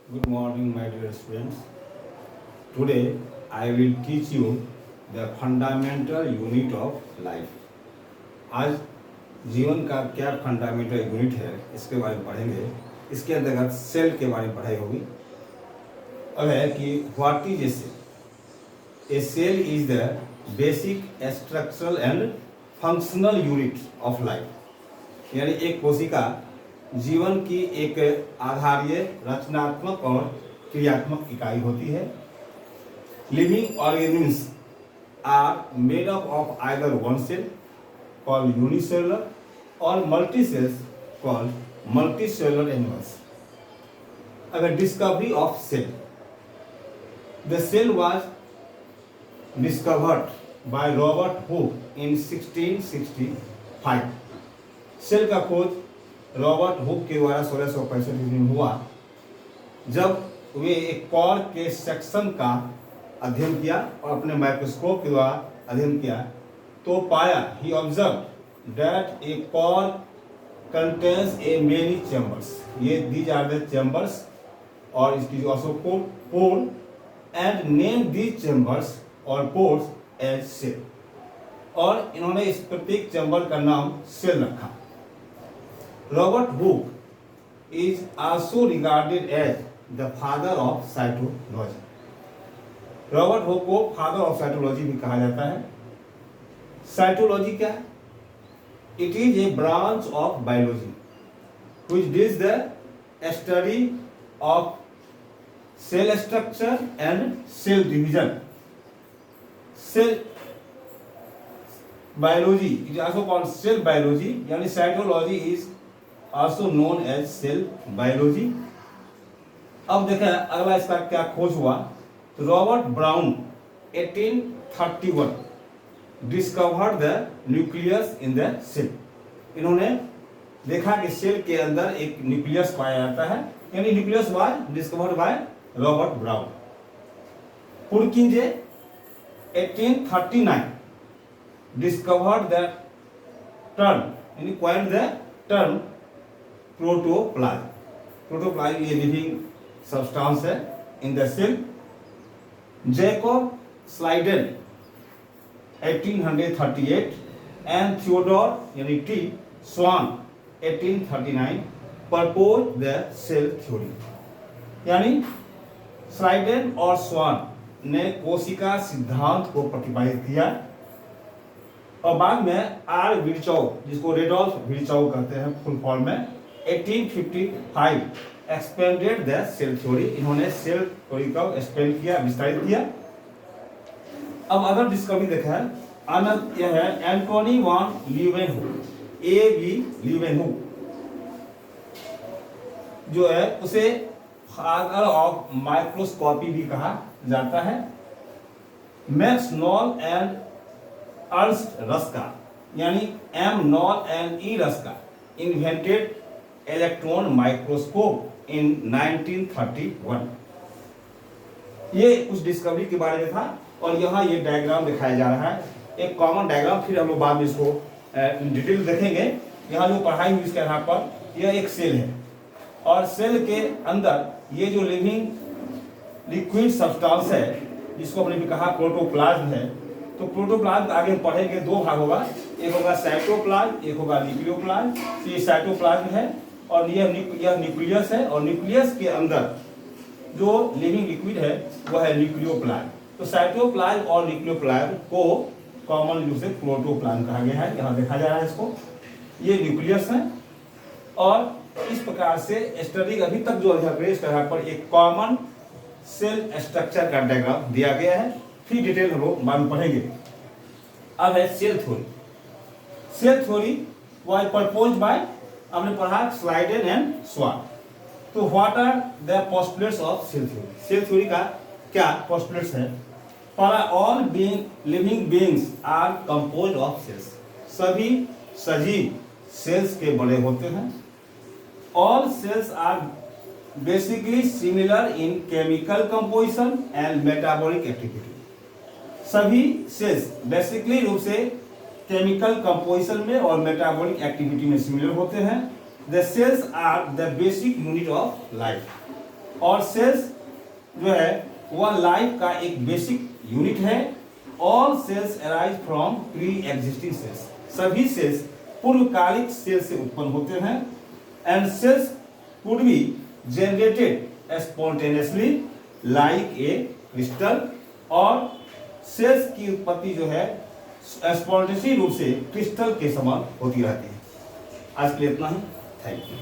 Good morning, my dear students. Today, I will teach you the fundamental unit of life. आज जीवन का क्या fundamental unit है इसके बारे में पढ़ेंगे। इसके अंतर्गत सेल के बारे में पढ़ाई होगी। अब है कि what is a cell. A cell is the basic structural and functional unit of life. यानी एक कोशिका जीवन की एक आधारीय रचनात्मक और क्रियात्मक इकाई होती है। Living organisms are made up of either one cell called unicellular और multi cells called multicellular animals. अगर discovery of cell, the cell was discovered by Robert Hooke in 1665। Cell का खोज रॉबर्ट हुक के द्वारा 1665 में हुआ, जब वे एक कॉर के सेक्शन का अध्ययन किया और अपने माइक्रोस्कोप के द्वारा अध्ययन किया तो पाया, he observe that a cork contains a many chambers. ये दीज आर द चैम्बर्स और it is also pore and name these chambers और पोर्स एज सेल। और इन्होंने इस प्रत्येक चैम्बर का नाम सेल रखा। Robert Hooke is also regarded as the father of cytology. Robert Hooke को फादर ऑफ साइटोलॉजी भी कहा जाता है। साइटोलॉजी क्या है? It is a branch of biology which deals the study of cell structure and cell division. Cell biology is also called cell biology, यानी cytology is also known as cell biology. अब देखें अगला इसका क्या खोज हुआ। तो Robert Brown 1831 discovered the nucleus in the cell. इन्होंने देखा कि सेल के अंदर एक न्यूक्लियस पाया जाता है, यानी nucleus was discovered by Robert Brown. Purkinje 1839 discovered the term, यानी coined the term protoplasm. Protoplasm ये लिविंग सब्सटेंस है in the cell. Jacob Schleiden 1838 and Theodor यानी T Schwann 1839 propose the cell theory. यानी Schleiden और Schwann ने कोशिका सिद्धांत को प्रतिपादित किया और बाद में आर विर्चोव, जिसको रेडोल्फ विर्चोव कहते हैं फुल फॉर्म में, 1855 एक्सपेंडेड द सेल थ्योरी। इन्होंने सेल थ्योरी को एक्सपेंड किया, विस्तारित किया। अब अगर डिस्कवरी देखा है, आनंद यह है Antony von Leeuwenhoek, A.V.. Leeuwenhoek जो है उसे फादर ऑफ माइक्रोस्कोपी भी कहा जाता है। Max Knoll and Ernst Ruska यानी M Knoll and E Ruska invented electron microscope in 1931। ये उस डिस्कवरी के बारे में था और यहाँ ये डायग्राम दिखाया जा रहा है, एक कॉमन डायग्राम। फिर हम लोग बाद में इसको डिटेल देखेंगे। यहाँ जो पढ़ाई हुई इसके आधार पर यह एक सेल है और सेल के अंदर ये जो लिविंग लिक्विड सब्सटेंस है जिसको हमने भी कहा प्रोटोप्लाज्म है। तो प्रोटोप्लाज्म आगे हम पढ़ेंगे, दो भाग होगा, एक होगा साइटोप्लाज्म, एक होगा न्यूक्लियोप्लाज्म। तो ये साइटोप्लाज्म है और यह न्यूक्लियस है और न्यूक्लियस के अंदर जो लिविंग लिक्विड है वह है न्यूक्लियोप्लाज्म। तो साइटोप्लाज्म और न्यूक्लियोप्लाज्म को कॉमन रूप से प्रोटोप्लाज्म कहा गया है। यहाँ देखा जा रहा है इसको, ये न्यूक्लियस है और इस प्रकार से स्टडी अभी तक जो अध्ययन करें इसके आधार पर एक कॉमन सेल स्ट्रक्चर का डायग्राम दिया गया है। फिर डिटेल हम लोग बाद में पढ़ेंगे। अब है cell theory. Cell theory was proposed by, हमने पढ़ा स्लाइडेन एंड स्वान। तो what are the postulates of cell theory. Cell theory का क्या पोस्टुलेट्स है? पहला, all being living beings are composed of cells. सभी सजीव सेल्स के बने होते हैं। All cells are basically similar in chemical composition and metabolic activity. सभी सेल्स बेसिकली रूप से केमिकल कंपोजिशन में और मेटाबॉलिक एक्टिविटी में सिमिलर होते हैं। The cells are the basic unit of life. और सेल्स जो है वह लाइफ का एक बेसिक यूनिट है। All cells arise from pre existing cells, सभी सेल्स पूर्वकालिक सेल से उत्पन्न होते हैं। And cells could be generated spontaneously like a crystal, और सेल्स की उत्पत्ति जो है स्पॉन्टेनियस रूप से क्रिस्टल के समान होती रहती है। आज के लिए इतना ही, थैंक यू।